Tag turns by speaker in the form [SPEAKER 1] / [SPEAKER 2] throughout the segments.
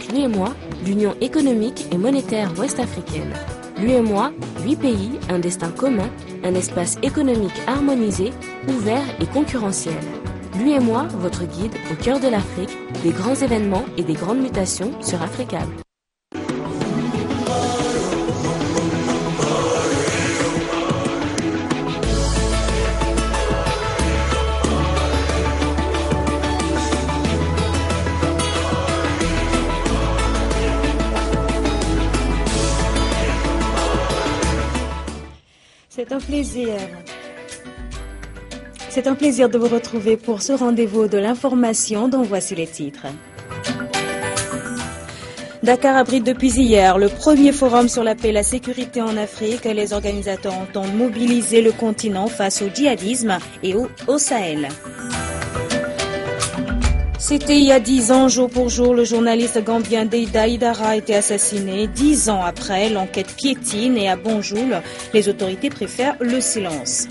[SPEAKER 1] avec l'UEMOA, l'Union économique et monétaire ouest-africaine. L'UEMOA, 8 pays, un destin commun, un espace économique harmonisé, ouvert et concurrentiel. L'UEMOA, votre guide au cœur de l'Afrique, des grands événements et des grandes mutations sur Africable.
[SPEAKER 2] C'est un plaisir de vous retrouver pour ce rendez-vous de l'information dont voici les titres. Dakar abrite depuis hier le premier forum sur la paix et la sécurité en Afrique. Les organisateurs entendent mobiliser le continent face au djihadisme et au Sahel. C'était il y a 10 ans, jour pour jour, le journaliste gambien Deida Idara a été assassiné. 10 ans après, l'enquête piétine et à Banjul, les autorités préfèrent le silence.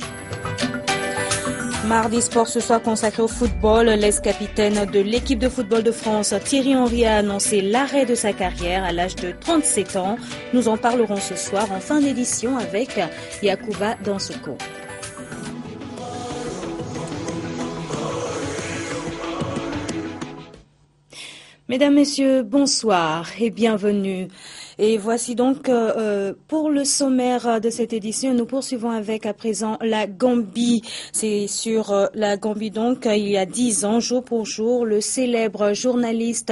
[SPEAKER 2] Mardi Sport ce soir consacré au football. L'ex-capitaine de l'équipe de football de France, Thierry Henry, a annoncé l'arrêt de sa carrière à l'âge de 37 ans. Nous en parlerons ce soir en fin d'édition avec Yacouba Dansoko. Mesdames, Messieurs, bonsoir et bienvenue. Et voici donc pour le sommaire de cette édition, nous poursuivons avec à présent la Gambie. C'est sur la Gambie donc, il y a 10 ans, jour pour jour, le célèbre journaliste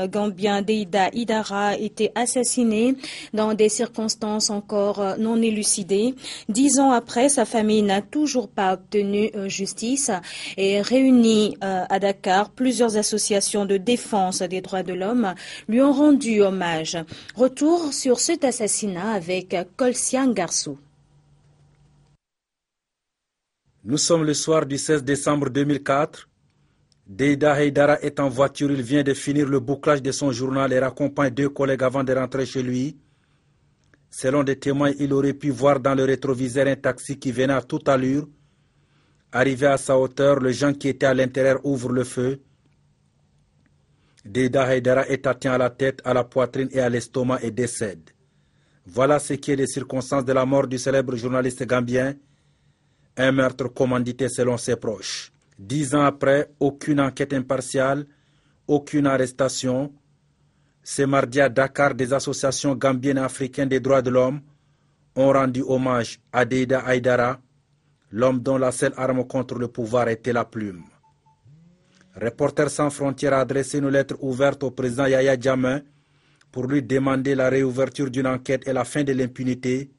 [SPEAKER 2] gambien Deida Idara était assassiné dans des circonstances encore non élucidées. 10 ans après, sa famille n'a toujours pas obtenu justice et réunie à Dakar, plusieurs associations de défense des droits de l'homme lui ont rendu hommage. Retour sur cet assassinat avec Kolsian Garsou.
[SPEAKER 3] Nous sommes le soir du 16 décembre 2004. Deida Idara est en voiture. Il vient de finir le bouclage de son journal et raccompagne 2 collègues avant de rentrer chez lui. Selon des témoins, il aurait pu voir dans le rétroviseur un taxi qui venait à toute allure. Arrivé à sa hauteur, les gens qui étaient à l'intérieur ouvrent le feu. Deida Idara est atteint à la tête, à la poitrine et à l'estomac et décède. Voilà ce qui est des circonstances de la mort du célèbre journaliste gambien, un meurtre commandité selon ses proches. 10 ans après, aucune enquête impartiale, aucune arrestation. Ce mardi à Dakar, des associations gambiennes et africaines des droits de l'homme ont rendu hommage à Deida Idara, l'homme dont la seule arme contre le pouvoir était la plume. Reporters sans frontières a adressé une lettre ouverte au président Yahya Jammeh pour lui demander la réouverture d'une enquête et la fin de l'impunité.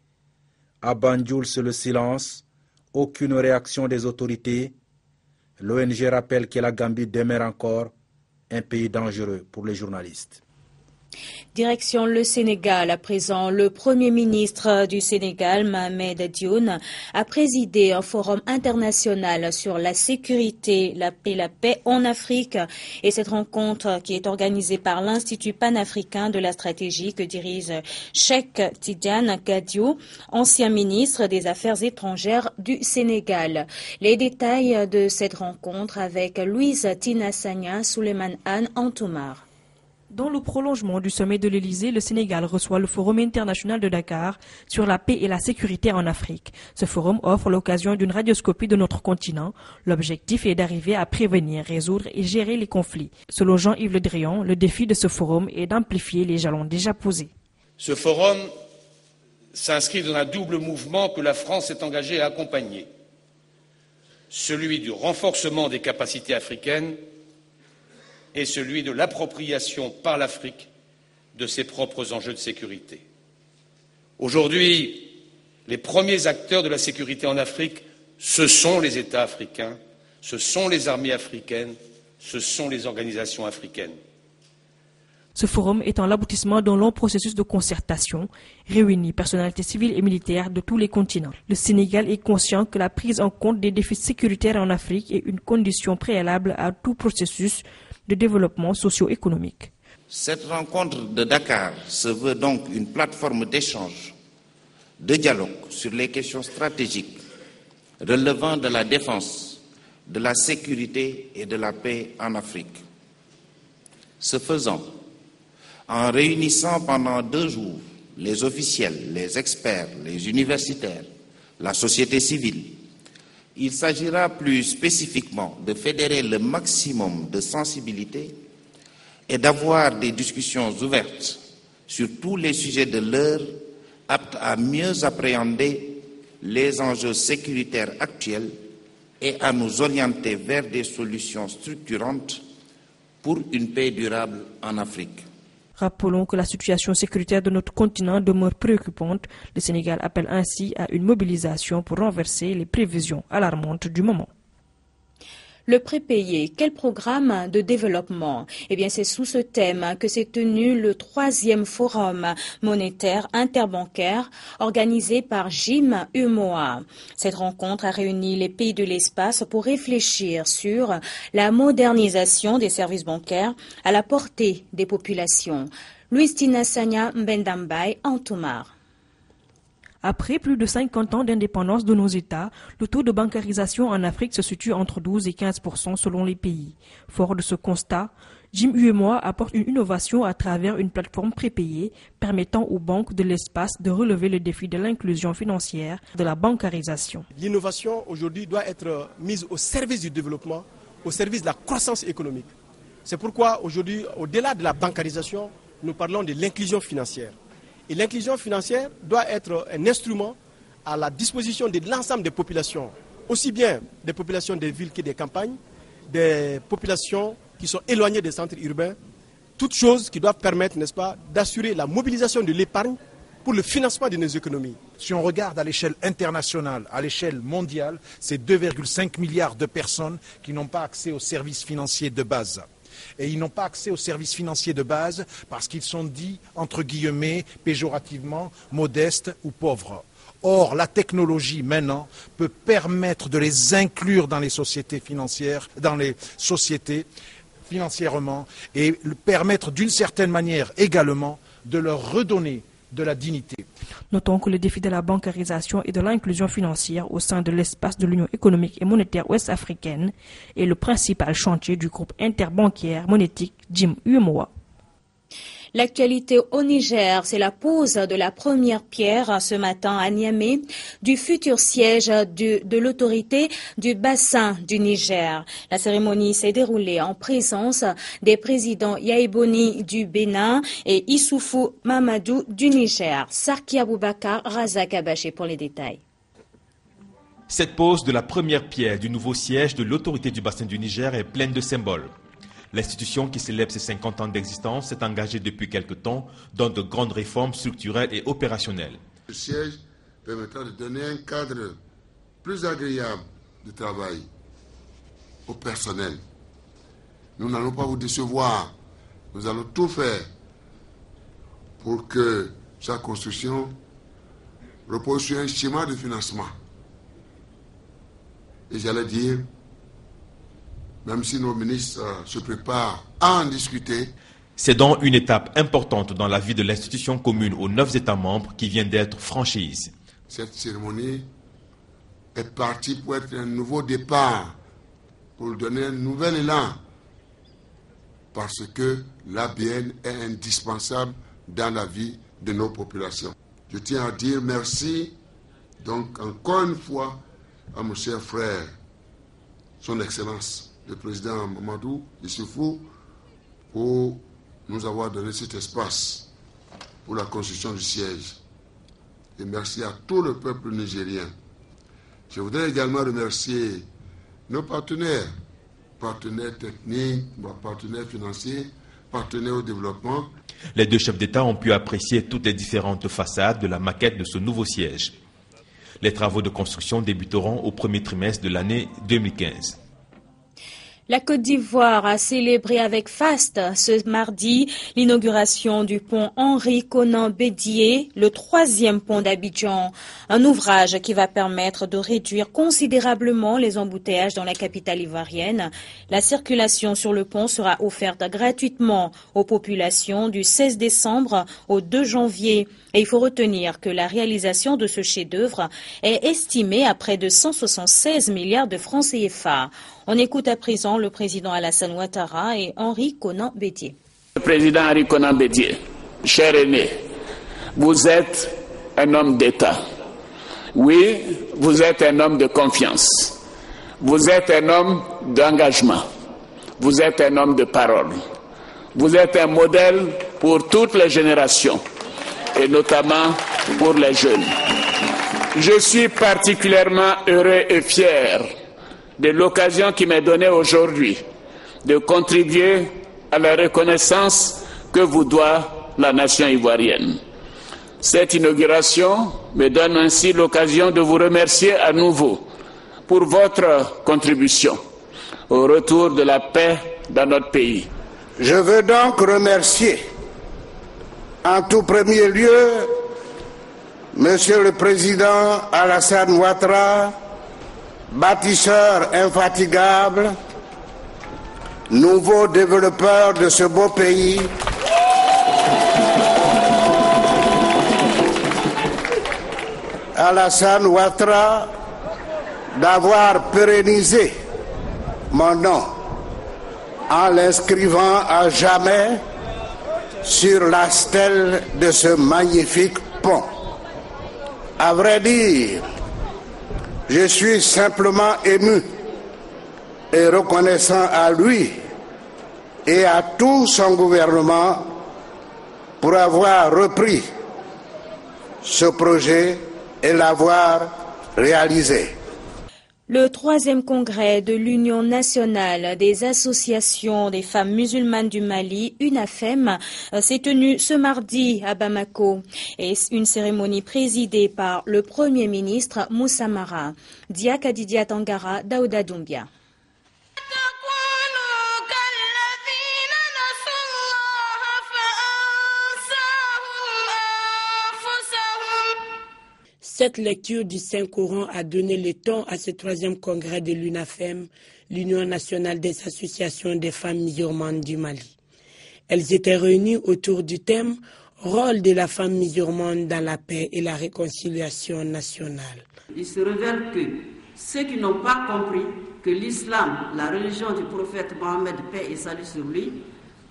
[SPEAKER 3] À Banjul, c'est le silence, aucune réaction des autorités. L'ONG rappelle que la Gambie demeure encore un pays dangereux pour les journalistes.
[SPEAKER 2] Direction le Sénégal. À présent, le Premier ministre du Sénégal, Mohamed Dionne, a présidé un forum international sur la sécurité et la paix en Afrique. Et cette rencontre qui est organisée par l'Institut panafricain de la stratégie que dirige Cheikh Tidiane Gadio, ancien ministre des Affaires étrangères du Sénégal. Les détails de cette rencontre avec Louise Tinassagna, Souleymane Anne Antoumar.
[SPEAKER 4] Dans le prolongement du sommet de l'Elysée, le Sénégal reçoit le Forum international de Dakar sur la paix et la sécurité en Afrique. Ce forum offre l'occasion d'une radioscopie de notre continent. L'objectif est d'arriver à prévenir, résoudre et gérer les conflits. Selon Jean-Yves Le Drian, le défi de ce forum est d'amplifier les jalons déjà posés.
[SPEAKER 5] Ce forum s'inscrit dans un double mouvement que la France est engagée à accompagner. Celui du renforcement des capacités africaines et celui de l'appropriation par l'Afrique de ses propres enjeux de sécurité. Aujourd'hui, les premiers acteurs de la sécurité en Afrique, ce sont les États africains, ce sont les armées africaines, ce sont les organisations africaines.
[SPEAKER 4] Ce forum étant l'aboutissement d'un long processus de concertation, réunit personnalités civiles et militaires de tous les continents. Le Sénégal est conscient que la prise en compte des défis sécuritaires en Afrique est une condition préalable à tout processus de développement socio-économique.
[SPEAKER 6] Cette rencontre de Dakar se veut donc une plateforme d'échange, de dialogue sur les questions stratégiques relevant de la défense, de la sécurité et de la paix en Afrique. Ce faisant, En réunissant pendant 2 jours les officiels, les experts, les universitaires, la société civile, il s'agira plus spécifiquement de fédérer le maximum de sensibilité et d'avoir des discussions ouvertes sur tous les sujets de l'heure, aptes à mieux appréhender les enjeux sécuritaires actuels et à nous orienter vers des solutions structurantes pour une paix durable en Afrique.
[SPEAKER 4] Rappelons que la situation sécuritaire de notre continent demeure préoccupante. Le Sénégal appelle ainsi à une mobilisation pour renverser les prévisions alarmantes du moment.
[SPEAKER 2] Le prépayé, quel programme de développement? Eh bien, c'est sous ce thème que s'est tenu le 3e forum monétaire interbancaire organisé par Jim UEMOA. Cette rencontre a réuni les pays de l'espace pour réfléchir sur la modernisation des services bancaires à la portée des populations. Louis Tinasanya Mbendambay en Toumar.
[SPEAKER 4] Après plus de 50 ans d'indépendance de nos États, le taux de bancarisation en Afrique se situe entre 12 et 15% selon les pays. Fort de ce constat, Jim UEMOA apporte une innovation à travers une plateforme prépayée permettant aux banques de l'espace de relever le défi de l'inclusion financière de la bancarisation.
[SPEAKER 7] L'innovation aujourd'hui doit être mise au service du développement, au service de la croissance économique. C'est pourquoi aujourd'hui, au-delà de la bancarisation, nous parlons de l'inclusion financière. Et l'inclusion financière doit être un instrument à la disposition de l'ensemble des populations, aussi bien des populations des villes que des campagnes, des populations qui sont éloignées des centres urbains, toutes choses qui doivent permettre, n'est-ce pas, d'assurer la mobilisation de l'épargne pour le financement de nos économies.
[SPEAKER 8] Si on regarde à l'échelle internationale, à l'échelle mondiale, c'est 2,5 milliards de personnes qui n'ont pas accès aux services financiers de base. Et ils n'ont pas accès aux services financiers de base parce qu'ils sont dits, entre guillemets, péjorativement, modestes ou pauvres. Or, la technologie, maintenant, peut permettre de les inclure dans les sociétés financières, dans les sociétés financièrement, et permettre d'une certaine manière également de leur redonner de la dignité.
[SPEAKER 4] Notons que le défi de la bancarisation et de l'inclusion financière au sein de l'espace de l'Union économique et monétaire ouest-africaine est le principal chantier du groupe interbancaire monétique Jim UEMOA.
[SPEAKER 2] L'actualité au Niger, c'est la pose de la première pierre ce matin à Niamey du futur siège de l'autorité du bassin du Niger. La cérémonie s'est déroulée en présence des présidents Yaïboni du Bénin et Issoufou Mamadou du Niger. Sarki Aboubakar, Razak Abaché pour les détails.
[SPEAKER 9] Cette pose de la première pierre du nouveau siège de l'autorité du bassin du Niger est pleine de symboles. L'institution qui célèbre ses 50 ans d'existence s'est engagée depuis quelque temps dans de grandes réformes structurelles et opérationnelles.
[SPEAKER 10] Le siège permettra de donner un cadre plus agréable de travail au personnel. Nous n'allons pas vous décevoir. Nous allons tout faire pour que sa construction repose sur un schéma de financement. Et j'allais dire, même si nos ministres se préparent à en discuter.
[SPEAKER 9] C'est donc une étape importante dans la vie de l'institution commune aux 9 États membres qui vient d'être franchise.
[SPEAKER 10] Cette cérémonie est partie pour être un nouveau départ, pour donner un nouvel élan, parce que l'ABN est indispensable dans la vie de nos populations. Je tiens à dire merci, donc encore une fois, à mon cher frère, son Excellence, le président Mamadou Issoufou, pour nous avoir donné cet espace pour la construction du siège. Et merci à tout le peuple nigérien. Je voudrais également remercier nos partenaires techniques, partenaires financiers, partenaires au développement.
[SPEAKER 9] Les 2 chefs d'État ont pu apprécier toutes les différentes façades de la maquette de ce nouveau siège. Les travaux de construction débuteront au premier trimestre de l'année 2015.
[SPEAKER 2] La Côte d'Ivoire a célébré avec faste ce mardi l'inauguration du pont Henri Konan Bédié, le 3e pont d'Abidjan. Un ouvrage qui va permettre de réduire considérablement les embouteillages dans la capitale ivoirienne. La circulation sur le pont sera offerte gratuitement aux populations du 16 décembre au 2 janvier. Et il faut retenir que la réalisation de ce chef-d'œuvre est estimée à près de 176 milliards de francs CFA. On écoute à présent le président Alassane Ouattara et Henri Konan Bédié.
[SPEAKER 11] Le président Henri Konan Bédié, cher aîné, vous êtes un homme d'État. Oui, vous êtes un homme de confiance. Vous êtes un homme d'engagement. Vous êtes un homme de parole. Vous êtes un modèle pour toutes les générations, et notamment pour les jeunes. Je suis particulièrement heureux et fier de l'occasion qui m'est donnée aujourd'hui de contribuer à la reconnaissance que vous doit la nation ivoirienne. Cette inauguration me donne ainsi l'occasion de vous remercier à nouveau pour votre contribution au retour de la paix dans notre pays.
[SPEAKER 12] Je veux donc remercier en tout premier lieu Monsieur le Président Alassane Ouattara, bâtisseur infatigable, nouveau développeur de ce beau pays, Alassane Ouattara, d'avoir pérennisé mon nom en l'inscrivant à jamais sur la stèle de ce magnifique pont. À vrai dire, je suis simplement ému et reconnaissant à lui et à tout son gouvernement pour avoir repris ce projet et l'avoir réalisé.
[SPEAKER 2] Le 3e congrès de l'Union nationale des associations des femmes musulmanes du Mali, UNAFEM, s'est tenu ce mardi à Bamako. Et une cérémonie présidée par le Premier ministre Moussa Mara. Dia Kadidia Tangara, Daouda Doumbia.
[SPEAKER 13] Cette lecture du Saint-Coran a donné le ton à ce 3e congrès de l'UNAFEM, l'Union nationale des associations des femmes musulmanes du Mali. Elles étaient réunies autour du thème « Rôle de la femme musulmane dans la paix et la réconciliation nationale ».
[SPEAKER 14] Il se révèle que ceux qui n'ont pas compris que l'islam, la religion du prophète Mohammed, paix et salut sur lui,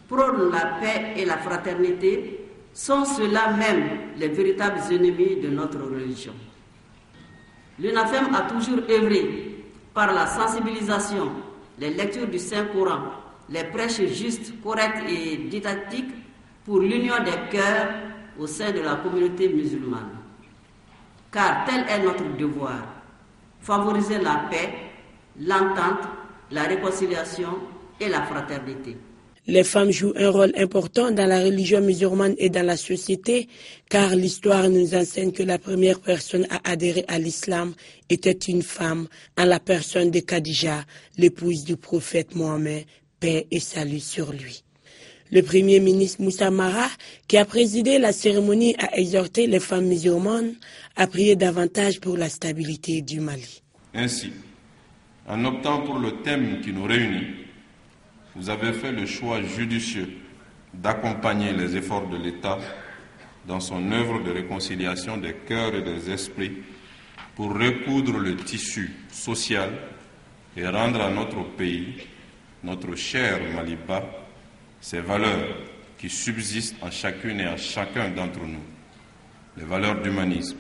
[SPEAKER 14] prône la paix et la fraternité, sont ceux-là même les véritables ennemis de notre religion. L'UNAFEM a toujours œuvré par la sensibilisation, les lectures du Saint-Coran, les prêches justes, correctes et didactiques pour l'union des cœurs au sein de la communauté musulmane. Car tel est notre devoir, favoriser la paix, l'entente, la réconciliation et la fraternité.
[SPEAKER 13] Les femmes jouent un rôle important dans la religion musulmane et dans la société, car l'histoire nous enseigne que la première personne à adhérer à l'islam était une femme, en la personne de Khadija, l'épouse du prophète Mohammed, paix et salut sur lui. Le Premier ministre Moussa Mara, qui a présidé la cérémonie, a exhorté les femmes musulmanes à prier davantage pour la stabilité du Mali.
[SPEAKER 15] Ainsi, en optant pour le thème qui nous réunit, vous avez fait le choix judicieux d'accompagner les efforts de l'État dans son œuvre de réconciliation des cœurs et des esprits pour recoudre le tissu social et rendre à notre pays, notre cher Maliba, ces valeurs qui subsistent en chacune et en chacun d'entre nous. Les valeurs d'humanisme,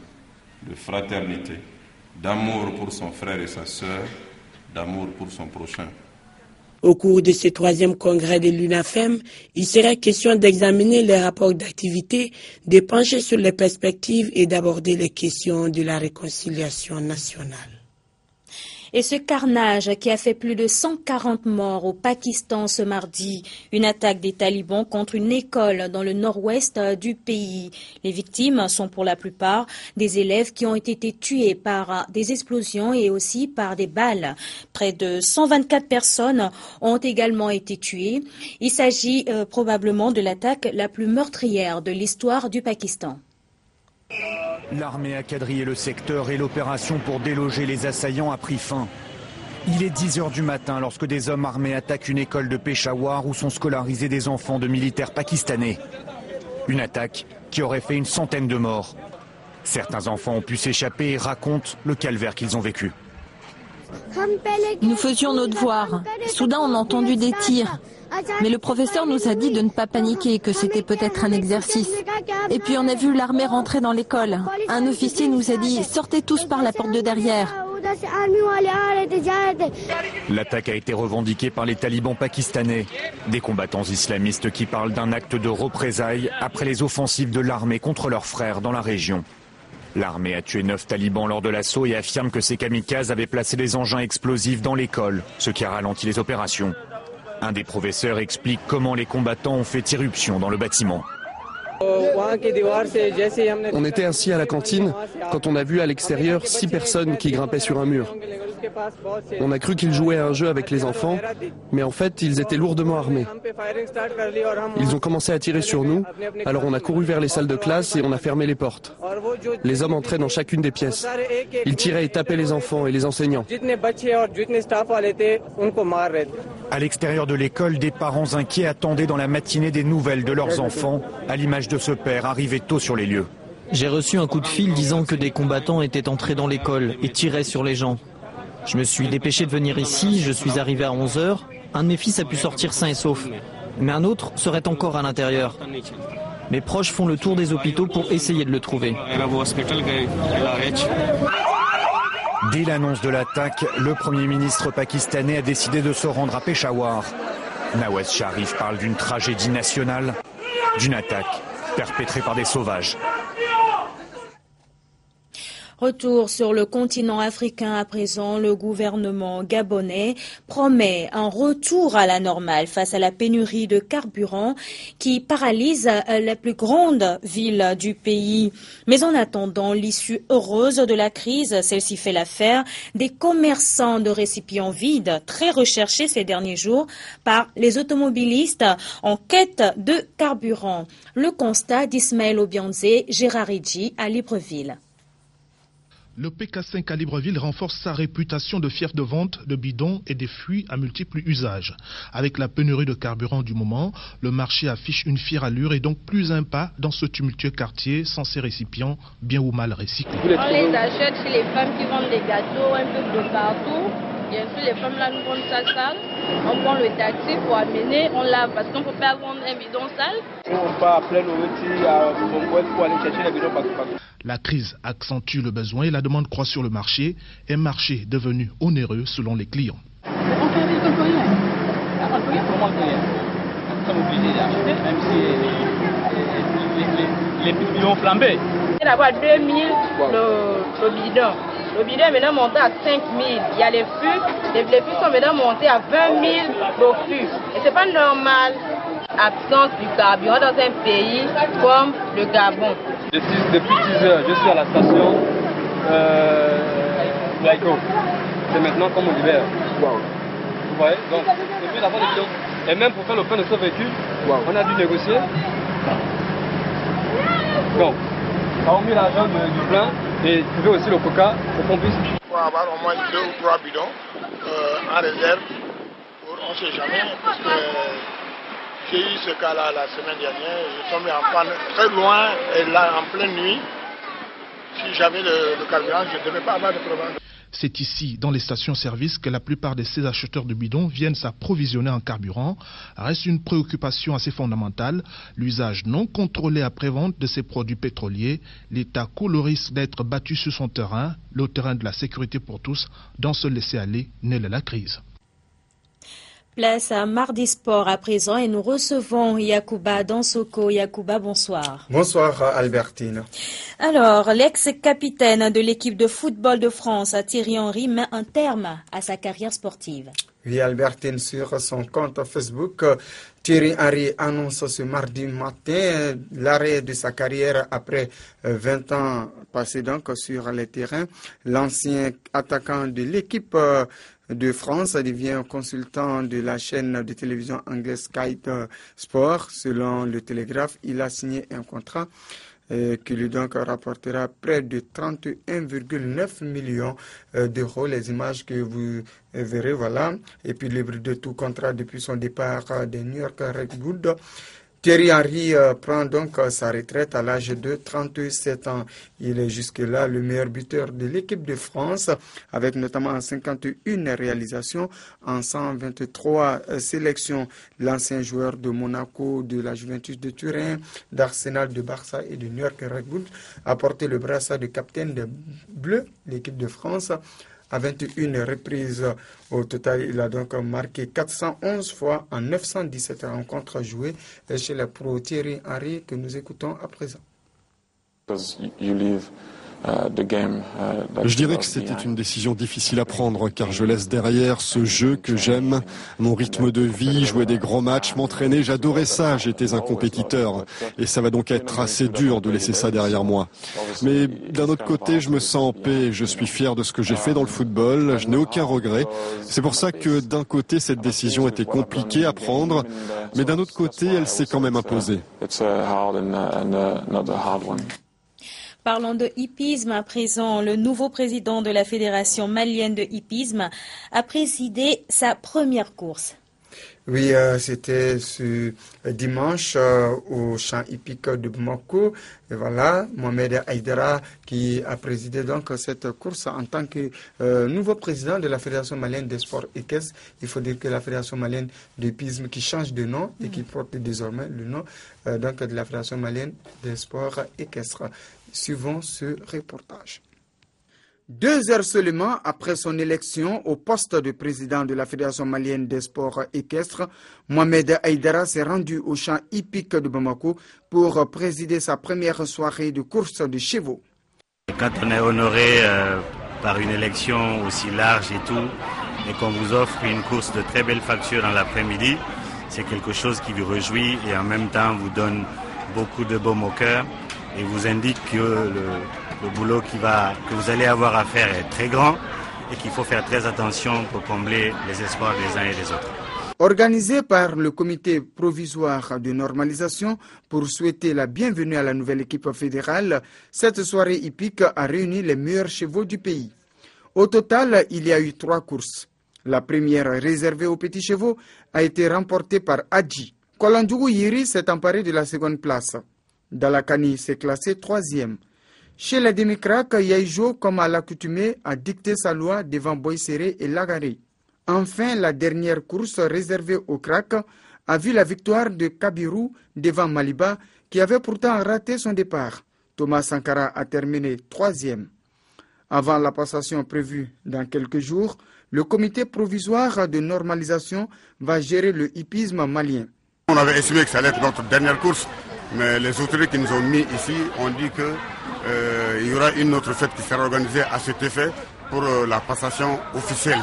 [SPEAKER 15] de fraternité, d'amour pour son frère et sa sœur, d'amour pour son prochain.
[SPEAKER 13] Au cours de ce 3e congrès de l'UNAFEM, il serait question d'examiner les rapports d'activité, de pencher sur les perspectives et d'aborder les questions de la réconciliation nationale.
[SPEAKER 2] Et ce carnage qui a fait plus de 140 morts au Pakistan ce mardi, une attaque des talibans contre une école dans le nord-ouest du pays. Les victimes sont pour la plupart des élèves qui ont été tués par des explosions et aussi par des balles. Près de 124 personnes ont également été tuées. Il s'agit probablement de l'attaque la plus meurtrière de l'histoire du Pakistan.
[SPEAKER 16] L'armée a quadrillé le secteur et l'opération pour déloger les assaillants a pris fin. Il est 10 h du matin lorsque des hommes armés attaquent une école de Peshawar où sont scolarisés des enfants de militaires pakistanais. Une attaque qui aurait fait une centaine de morts. Certains enfants ont pu s'échapper et racontent le calvaire qu'ils ont vécu.
[SPEAKER 17] Nous faisions nos devoirs. Soudain, on a entendu des tirs. Mais le professeur nous a dit de ne pas paniquer, que c'était peut-être un exercice. Et puis on a vu l'armée rentrer dans l'école. Un officier nous a dit « Sortez tous par la porte de derrière ».
[SPEAKER 16] L'attaque a été revendiquée par les talibans pakistanais. Des combattants islamistes qui parlent d'un acte de représailles après les offensives de l'armée contre leurs frères dans la région. L'armée a tué 9 talibans lors de l'assaut et affirme que ces kamikazes avaient placé des engins explosifs dans l'école, ce qui a ralenti les opérations. Un des professeurs explique comment les combattants ont fait irruption dans le bâtiment.
[SPEAKER 18] On était assis à la cantine quand on a vu à l'extérieur 6 personnes qui grimpaient sur un mur. On a cru qu'ils jouaient à un jeu avec les enfants, mais en fait ils étaient lourdement armés. Ils ont commencé à tirer sur nous, alors on a couru vers les salles de classe et on a fermé les portes. Les hommes entraient dans chacune des pièces. Ils tiraient et tapaient les enfants et les enseignants.
[SPEAKER 16] À l'extérieur de l'école, des parents inquiets attendaient dans la matinée des nouvelles de leurs enfants, à l'image de ce père arrivé tôt sur les lieux.
[SPEAKER 19] J'ai reçu un coup de fil disant que des combattants étaient entrés dans l'école et tiraient sur les gens. Je me suis dépêché de venir ici, je suis arrivé à 11 h. Un de mes fils a pu sortir sain et sauf, mais un autre serait encore à l'intérieur. Mes proches font le tour des hôpitaux pour essayer de le trouver.
[SPEAKER 16] Dès l'annonce de l'attaque, le Premier ministre pakistanais a décidé de se rendre à Peshawar. Nawaz Sharif parle d'une tragédie nationale, d'une attaque perpétrée par des sauvages.
[SPEAKER 2] Retour sur le continent africain à présent, le gouvernement gabonais promet un retour à la normale face à la pénurie de carburant qui paralyse la plus grande ville du pays. Mais en attendant l'issue heureuse de la crise, celle-ci fait l'affaire des commerçants de récipients vides, très recherchés ces derniers jours par les automobilistes en quête de carburant. Le constat d'Ismaël Obianzé, Gérard Idji à Libreville.
[SPEAKER 20] Le PK5 à Libreville renforce sa réputation de fief de vente de bidons et des fûts à multiples usages. Avec la pénurie de carburant du moment, le marché affiche une fière allure et donc plus un pas dans ce tumultueux quartier sans ses récipients bien ou mal recyclés.
[SPEAKER 21] On les achète chez les femmes qui vendent des gâteaux un peu de partout. Bien sûr, les femmes là nous vendent ça sale. On prend le taxi pour amener, on lave parce qu'on ne peut pas vendre un bidon sale.
[SPEAKER 22] On part à plein pour aller chercher les bidons partout.
[SPEAKER 20] La crise accentue le besoin et la demande croît sur le marché, un marché devenu onéreux selon les clients.
[SPEAKER 21] On peut rien. On peut rien, comment on peut rien. Nous sommes obligés d'acheter, même si les bidons flambés. Il y a d'abord 2000 le bidon. Le bidon est maintenant monté à 5000. Il y a les fûts. Les fûts sont maintenant montés à 20 000 le fût. Et ce n'est pas normal. Absence du carburant dans un pays comme le Gabon.
[SPEAKER 22] Depuis 10 heures, je suis à la station Laïko. C'est maintenant comme on libère. Wow. Vous voyez, donc, depuis la vente de bidons. Et même pour faire le plein de ce véhicule, on a dû négocier. Donc, on a mis l'argent du plein et trouver aussi le coca pour qu'on puisse.
[SPEAKER 23] Pour avoir au moins 2 ou 3 bidons en réserve, on ne sait jamais, parce que j'ai eu ce cas-là la semaine dernière, je suis tombé en panne très loin et là en pleine nuit. Si j'avais le carburant, je ne devais pas avoir de problème.
[SPEAKER 20] C'est ici, dans les stations-service, que la plupart de ces acheteurs de bidons viennent s'approvisionner en carburant. Reste une préoccupation assez fondamentale, l'usage non contrôlé après-vente de ces produits pétroliers. L'État court le risque d'être battu sur son terrain, le terrain de la sécurité pour tous, dans ce laisser-aller né de la crise.
[SPEAKER 2] Place à Mardi Sport à présent et nous recevons Yacouba Dansoko. Yacouba, bonsoir.
[SPEAKER 24] Bonsoir Albertine.
[SPEAKER 2] Alors, l'ex-capitaine de l'équipe de football de France, Thierry Henry, met un terme à sa carrière sportive.
[SPEAKER 24] Oui, Albertine, sur son compte Facebook, Thierry Henry annonce ce mardi matin l'arrêt de sa carrière après 20 ans passés donc sur les terrains. L'ancien attaquant de l'équipe de France devient consultant de la chaîne de télévision anglaise Sky Sport. Selon le Télégraphe, il a signé un contrat qui lui donc rapportera près de 31,9 millions d'euros. Les images que vous verrez, voilà. Et puis libre de tout contrat depuis son départ de New York Red Bull. Thierry Henry prend donc sa retraite à l'âge de 37 ans. Il est jusque-là le meilleur buteur de l'équipe de France, avec notamment 51 réalisations en 123 sélections. L'ancien joueur de Monaco, de la Juventus de Turin, d'Arsenal, de Barça et de New York Red Bull a porté le brassard de capitaine des Bleus, l'équipe de France, à 21 reprises. Au total, il a donc marqué 411 fois en 917 rencontres jouées chez le pro Thierry Henry que nous écoutons à présent.
[SPEAKER 1] Je dirais que c'était une décision difficile à prendre car je laisse derrière ce jeu que j'aime, mon rythme de vie, jouer des grands matchs, m'entraîner, j'adorais ça, j'étais un compétiteur et ça va donc être assez dur de laisser ça derrière moi. Mais d'un autre côté, je me sens en paix, je suis fier de ce que j'ai fait dans le football, je n'ai aucun regret. C'est pour ça que d'un côté, cette décision était compliquée à prendre, mais d'un autre côté, elle s'est quand même imposée.
[SPEAKER 2] Parlons de hippisme à présent. Le nouveau président de la Fédération malienne de hippisme a présidé sa première course.
[SPEAKER 24] Oui, c'était ce dimanche au champ hippique de Bamako. Et voilà, Mohamed Aïdara qui a présidé donc cette course en tant que nouveau président de la Fédération malienne des sports équestres. Il faut dire que la Fédération malienne d'hippisme qui change de nom et qui porte désormais le nom donc de la Fédération malienne des sports équestres. Suivons ce reportage. 2 heures seulement après son élection au poste de président de la Fédération malienne des sports équestres, Mohamed Aïdara s'est rendu au champ hippique de Bamako pour présider sa première soirée de course de chevaux.
[SPEAKER 3] Quand on est honoré par une élection aussi large et tout, et qu'on vous offre une course de très belle facture dans l'après-midi, c'est quelque chose qui vous réjouit et en même temps vous donne beaucoup de baume au cœur et vous indique que le boulot que vous allez avoir à faire est très grand et qu'il faut faire très attention pour combler les espoirs des uns et des autres.
[SPEAKER 24] Organisé par le comité provisoire de normalisation pour souhaiter la bienvenue à la nouvelle équipe fédérale, cette soirée hippique a réuni les meilleurs chevaux du pays. Au total, il y a eu 3 courses. La première, réservée aux petits chevaux, a été remportée par Adji. Kolandjougou Yiri s'est emparé de la seconde place. Dalakani s'est classé 3e. Chez les demi-craques, Yaïjo, comme à l'accoutumée, a dicté sa loi devant Boïséré et Lagaré. Enfin, la dernière course réservée aux cracks a vu la victoire de Kabirou devant Maliba, qui avait pourtant raté son départ. Thomas Sankara a terminé 3e. Avant la passation prévue dans quelques jours, le comité provisoire de normalisation va gérer le hippisme malien.
[SPEAKER 5] On avait estimé que ça allait être notre dernière course, mais les autorités qui nous ont mis ici ont dit qu'il y aura une autre fête qui sera organisée à cet effet pour la passation officielle.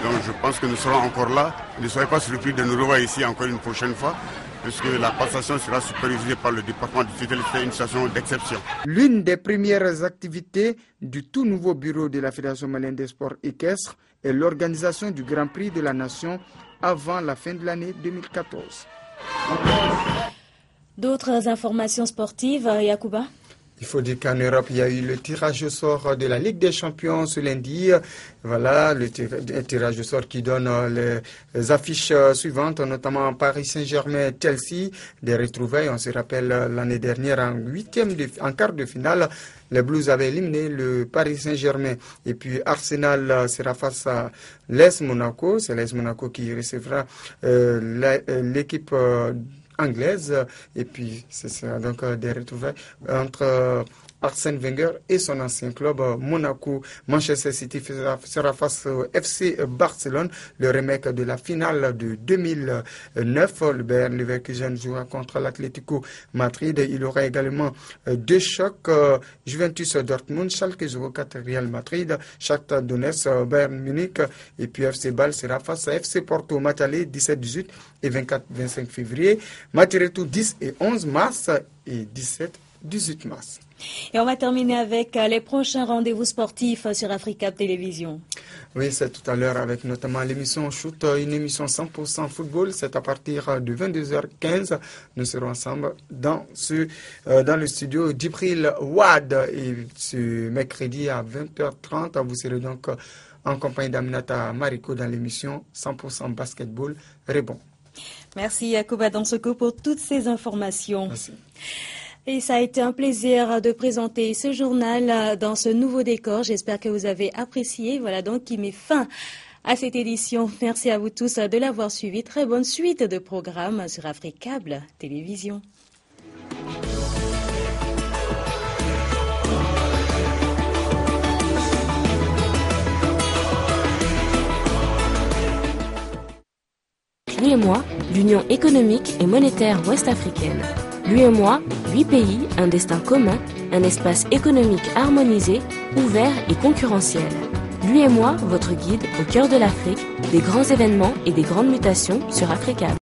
[SPEAKER 5] Donc je pense que nous serons encore là. Ne soyez pas surpris de nous revoir ici encore une prochaine fois, puisque la passation sera supervisée par le département du tutelle, c'est une situation d'exception.
[SPEAKER 24] L'une des premières activités du tout nouveau bureau de la Fédération malienne des sports équestres est l'organisation du Grand Prix de la Nation avant la fin de l'année 2014.
[SPEAKER 2] D'autres informations sportives, Yacouba?
[SPEAKER 24] Il faut dire qu'en Europe, il y a eu le tirage au sort de la Ligue des Champions ce lundi. Voilà, le tirage au sort qui donne les affiches suivantes, notamment Paris Saint-Germain-Chelsea, des retrouvailles. On se rappelle l'année dernière, en quart de finale, les Blues avaient éliminé le Paris Saint-Germain. Et puis Arsenal sera face à l'AS Monaco. C'est l'AS Monaco qui recevra l'équipe anglaise, et puis ce sera donc des retrouvailles entre Arsène Wenger et son ancien club Monaco. Manchester City sera face au FC Barcelone, le remake de la finale de 2009. Le Bayern Leverkusen jouera contre l'Atlético Madrid. Il aura également 2 chocs, Juventus Dortmund, Schalke 04 Real Madrid, Shakhtar Donetsk Bayern Munich, et puis FC Bâle sera face à FC Porto. Match aller 17-18 et 24-25 février. Match retour 10 et 11 mars et 17-18 mars.
[SPEAKER 2] Et on va terminer avec les prochains rendez-vous sportifs sur Africa Télévision.
[SPEAKER 24] Oui, c'est tout à l'heure avec notamment l'émission Shoot, une émission 100% football. C'est à partir de 22h15. Nous serons ensemble dans le studio d'Ibril Ouad. Et ce mercredi à 20h30, vous serez donc en compagnie d'Aminata Mariko dans l'émission 100% basketball Rebond.
[SPEAKER 2] Merci Yacouba Dansoko pour toutes ces informations.
[SPEAKER 24] Merci.
[SPEAKER 2] Et ça a été un plaisir de présenter ce journal dans ce nouveau décor. J'espère que vous avez apprécié. Voilà donc qui met fin à cette édition. Merci à vous tous de l'avoir suivi. Très bonne suite de programmes sur Africable Télévision.
[SPEAKER 4] L'UEMOA, l'Union économique et monétaire ouest-africaine. L'UEMOA, 8 pays, un destin commun, un espace économique harmonisé, ouvert et concurrentiel. L'UEMOA, votre guide au cœur de l'Afrique, des grands événements et des grandes mutations sur Africable.